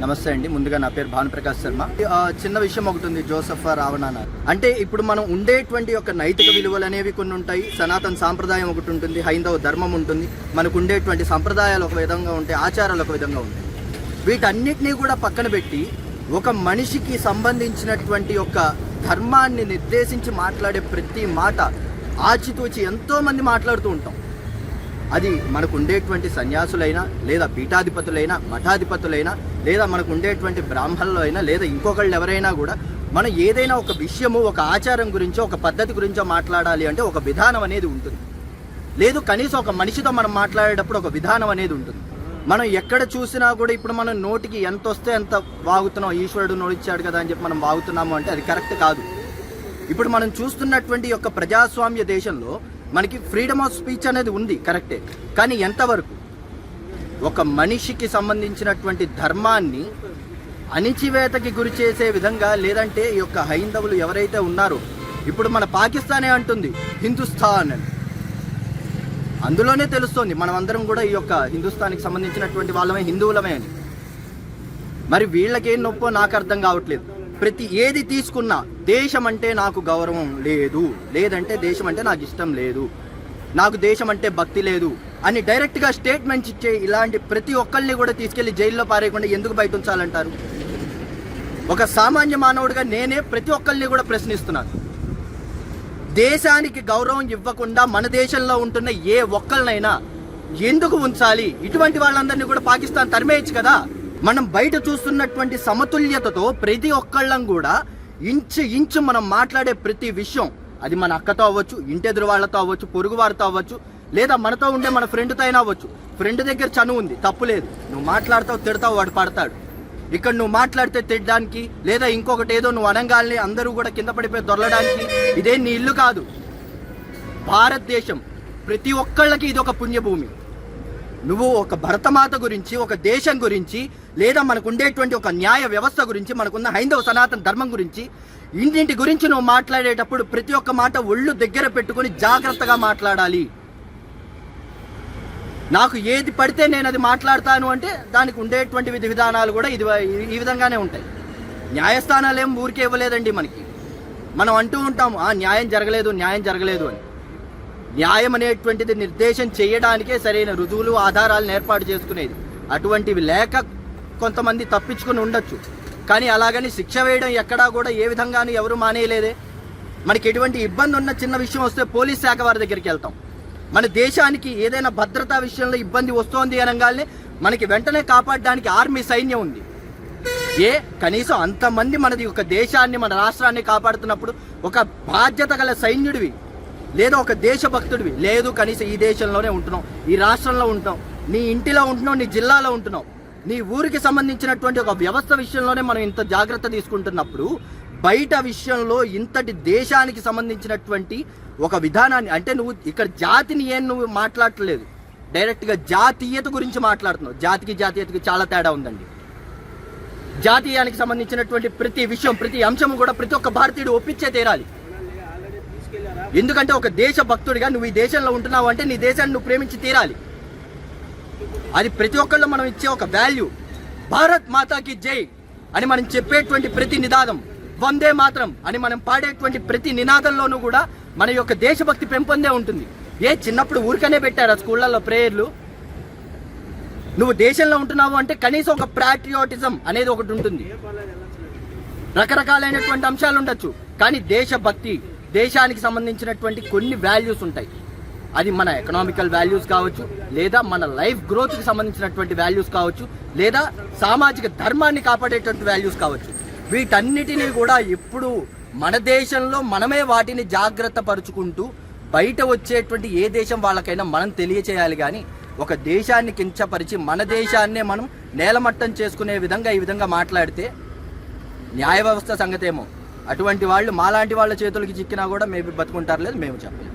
నమస్తే అండి. ముందుగా నా పేరు భానుప్రకాష్ శర్మ. చిన్న విషయం ఒకటి ఉంది, జోసెఫ్ రావణాన అంటే ఇప్పుడు మనం ఉండేటువంటి యొక్క నైతిక విలువలు అనేవి కొన్ని ఉంటాయి. సనాతన సాంప్రదాయం ఒకటి ఉంటుంది, హైందవ ధర్మం ఉంటుంది, మనకు ఉండేటువంటి సంప్రదాయాలు ఒక విధంగా ఉంటాయి, ఆచారాలు ఒక విధంగా ఉంటాయి. వీటన్నిటినీ కూడా పక్కన పెట్టి ఒక మనిషికి సంబంధించినటువంటి యొక్క ధర్మాన్ని నిర్దేశించి మాట్లాడే ప్రతి మాట ఆచితూచి ఎంతోమంది మాట్లాడుతూ ఉంటాం. అది మనకు ఉండేటువంటి సన్యాసులైనా, లేదా పీఠాధిపతులైనా, మఠాధిపతులైనా, లేదా మనకు ఉండేటువంటి బ్రాహ్మణులు అయినా, లేదా ఇంకొకళ్ళు ఎవరైనా కూడా మనం ఏదైనా ఒక విషయము, ఒక ఆచారం గురించో, ఒక పద్ధతి గురించో మాట్లాడాలి అంటే ఒక విధానం అనేది ఉంటుంది. లేదు కనీసం ఒక మనిషితో మనం మాట్లాడేటప్పుడు ఒక విధానం అనేది ఉంటుంది. మనం ఎక్కడ చూసినా కూడా ఇప్పుడు మనం నోటికి ఎంత వస్తే ఎంత వాగుతున్నాం, ఈశ్వరుడు నోడిచ్చాడు కదా అని చెప్పి మనం వాగుతున్నాము అంటే అది కరెక్ట్ కాదు. ఇప్పుడు మనం చూస్తున్నటువంటి యొక్క ప్రజాస్వామ్య దేశంలో మనకి ఫ్రీడమ్ ఆఫ్ స్పీచ్ అనేది ఉంది, కరెక్టే. కానీ ఎంతవరకు ఒక మనిషికి సంబంధించినటువంటి ధర్మాన్ని అణిచివేతకి గురి చేసే విధంగా, లేదంటే ఈ యొక్క హైందవులు ఎవరైతే ఉన్నారో, ఇప్పుడు మన పాకిస్తానే అంటుంది హిందుస్థాన్ అని, అందులోనే తెలుస్తోంది మనం అందరం కూడా ఈ యొక్క హిందుస్థాన్కి సంబంధించినటువంటి వాళ్ళమే, హిందువులమే అని. మరి వీళ్ళకేం నొప్పో నాకు అర్థం కావట్లేదు. ప్రతి ఏది తీసుకున్నా దేశం అంటే నాకు గౌరవం లేదు, లేదంటే దేశం అంటే నాకు ఇష్టం లేదు, నాకు దేశం అంటే భక్తి లేదు అని డైరెక్ట్గా స్టేట్మెంట్స్ ఇచ్చే ఇలాంటి ప్రతి ఒక్కరిని కూడా తీసుకెళ్లి జైల్లో పారేయకుండా ఎందుకు బయట ఉంచాలంటారు? ఒక సామాన్య మానవుడిగా నేనే ప్రతి ఒక్కరిని కూడా ప్రశ్నిస్తున్నాను. దేశానికి గౌరవం ఇవ్వకుండా మన దేశంలో ఉంటున్న ఏ ఒక్కరినైనా ఎందుకు ఉంచాలి? ఇటువంటి వాళ్ళందరినీ కూడా పాకిస్తాన్ తరిమేయచ్చు కదా. మనం బయట చూస్తున్నటువంటి సమతుల్యతతో ప్రతి ఒక్కళ్ళం కూడా ఇంచు మనం మాట్లాడే ప్రతి విషయం, అది మన అక్కతో అవ్వచ్చు, ఇంటెదురు వాళ్ళతో అవ్వచ్చు, పొరుగు వారితో అవ్వచ్చు, లేదా మనతో ఉండే మన ఫ్రెండ్తో అయినా అవ్వచ్చు. ఫ్రెండ్ దగ్గర చనువు ఉంది, తప్పులేదు. నువ్వు మాట్లాడతావు, తిడతావు, వాడు పడతాడు. ఇక్కడ నువ్వు మాట్లాడితే తిట్టడానికి, లేదా ఇంకొకటి ఏదో నువ్వు అనంగాల్ని అందరూ కూడా కింద పడిపోయి దొరలడానికి ఇదేం నీ ఇల్లు కాదు. భారతదేశం ప్రతి ఒక్కళ్ళకి ఇది ఒక పుణ్యభూమి. నువ్వు ఒక భరతమాత గురించి, ఒక దేశం గురించి, లేదా మనకు ఉండేటువంటి ఒక న్యాయ వ్యవస్థ గురించి, మనకున్న హైందవ సనాతన ధర్మం గురించి, ఇంటింటి గురించి నువ్వు మాట్లాడేటప్పుడు ప్రతి ఒక్క మాట ఒళ్ళు దగ్గర పెట్టుకొని జాగ్రత్తగా మాట్లాడాలి. నాకు ఏది పడితే నేను అది మాట్లాడతాను అంటే దానికి ఉండేటువంటి విధి విధానాలు కూడా ఈ విధంగానే ఉంటాయి. న్యాయస్థానాలు ఏం ఊరికే ఇవ్వలేదండి మనకి. మనం అంటూ ఉంటాము న్యాయం జరగలేదు, న్యాయం జరగలేదు అని. న్యాయం అనేటువంటిది నిర్దేశం చేయడానికే సరైన రుజువులు, ఆధారాలను ఏర్పాటు చేసుకునేది. అటువంటివి లేక కొంతమంది తప్పించుకుని ఉండొచ్చు, కానీ అలాగని శిక్ష వేయడం ఎక్కడా కూడా ఏ విధంగానూ ఎవరు మానేయలేదే. మనకి ఎటువంటి ఇబ్బంది ఉన్న చిన్న విషయం వస్తే పోలీస్ శాఖ వారి దగ్గరికి వెళ్తాం. మన దేశానికి ఏదైనా భద్రతా విషయంలో ఇబ్బంది వస్తోంది అనగానే మనకి వెంటనే కాపాడడానికి ఆర్మీ సైన్యం ఉంది. కనీసం అంతమంది మనది ఒక దేశాన్ని, మన రాష్ట్రాన్ని కాపాడుతున్నప్పుడు ఒక బాధ్యత గల సైన్యుడివి, లేదా ఒక దేశభక్తుడివి, లేదు కనీసం ఈ దేశంలోనే ఉంటున్నాం, ఈ రాష్ట్రంలో ఉంటున్నాం, నీ ఇంటిలో ఉంటున్నాం, నీ జిల్లాలో ఉంటున్నాం, నీ ఊరికి సంబంధించినటువంటి ఒక వ్యవస్థ విషయంలోనే మనం ఇంత జాగ్రత్త తీసుకుంటున్నప్పుడు బయట విషయంలో ఇంతటి దేశానికి సంబంధించినటువంటి ఒక విధానాన్ని, అంటే నువ్వు ఇక్కడ జాతిని నువ్వు మాట్లాడట్లేదు, డైరెక్ట్గా జాతీయత గురించి మాట్లాడుతున్నావు. జాతికి జాతీయతకి చాలా తేడా ఉందండి. జాతీయానికి సంబంధించినటువంటి ప్రతి విషయం, ప్రతి అంశం కూడా ప్రతి ఒక్క భారతీయుడు ఒప్పించే తీరాలి. ఎందుకంటే ఒక దేశ భక్తుడిగా నువ్వు ఈ దేశంలో ఉంటున్నావు అంటే నీ దేశాన్ని నువ్వు ప్రేమించి తీరాలి. అది ప్రతి ఒక్కళ్ళు మనం ఇచ్చే ఒక వాల్యూ. భారత్ మాతాకి జై అని మనం చెప్పేటువంటి ప్రతి నినాదం, వందే మాత్రం అని మనం పాడేటువంటి ప్రతి నినాదంలోనూ కూడా మన యొక్క దేశభక్తి పెంపొందే ఉంటుంది. చిన్నప్పుడు ఊరికనే పెట్టారు ఆ స్కూళ్ళల్లో ప్రేయర్లు. నువ్వు దేశంలో ఉంటున్నావు అంటే కనీసం ఒక ప్యాట్రియాటిజం అనేది ఒకటి ఉంటుంది. రకరకాలైనటువంటి అంశాలు ఉండొచ్చు, కానీ దేశభక్తి, దేశానికి సంబంధించినటువంటి కొన్ని వాల్యూస్ ఉంటాయి. అది మన ఎకనామికల్ వాల్యూస్ కావచ్చు, లేదా మన లైఫ్ గ్రోత్కి సంబంధించినటువంటి వాల్యూస్ కావచ్చు, లేదా సామాజిక ధర్మాన్ని కాపాడేటువంటి వాల్యూస్ కావచ్చు. వీటన్నిటినీ కూడా ఎప్పుడు మన దేశంలో మనమే వాటిని జాగ్రత్త పరుచుకుంటూ బయట వచ్చేటువంటి ఏ దేశం వాళ్ళకైనా మనం తెలియచేయాలి. కానీ ఒక దేశాన్ని కించపరిచి మన దేశాన్నే మనం నేలమట్టం చేసుకునే విధంగా ఈ విధంగా మాట్లాడితే న్యాయ వ్యవస్థ సంగతేమో. అటువంటి వాళ్ళు మాలాంటి వాళ్ళ చేతులకి చిక్కినా కూడా మేబీ బతుకుంటారు, లేదు మేము చెప్పలేము.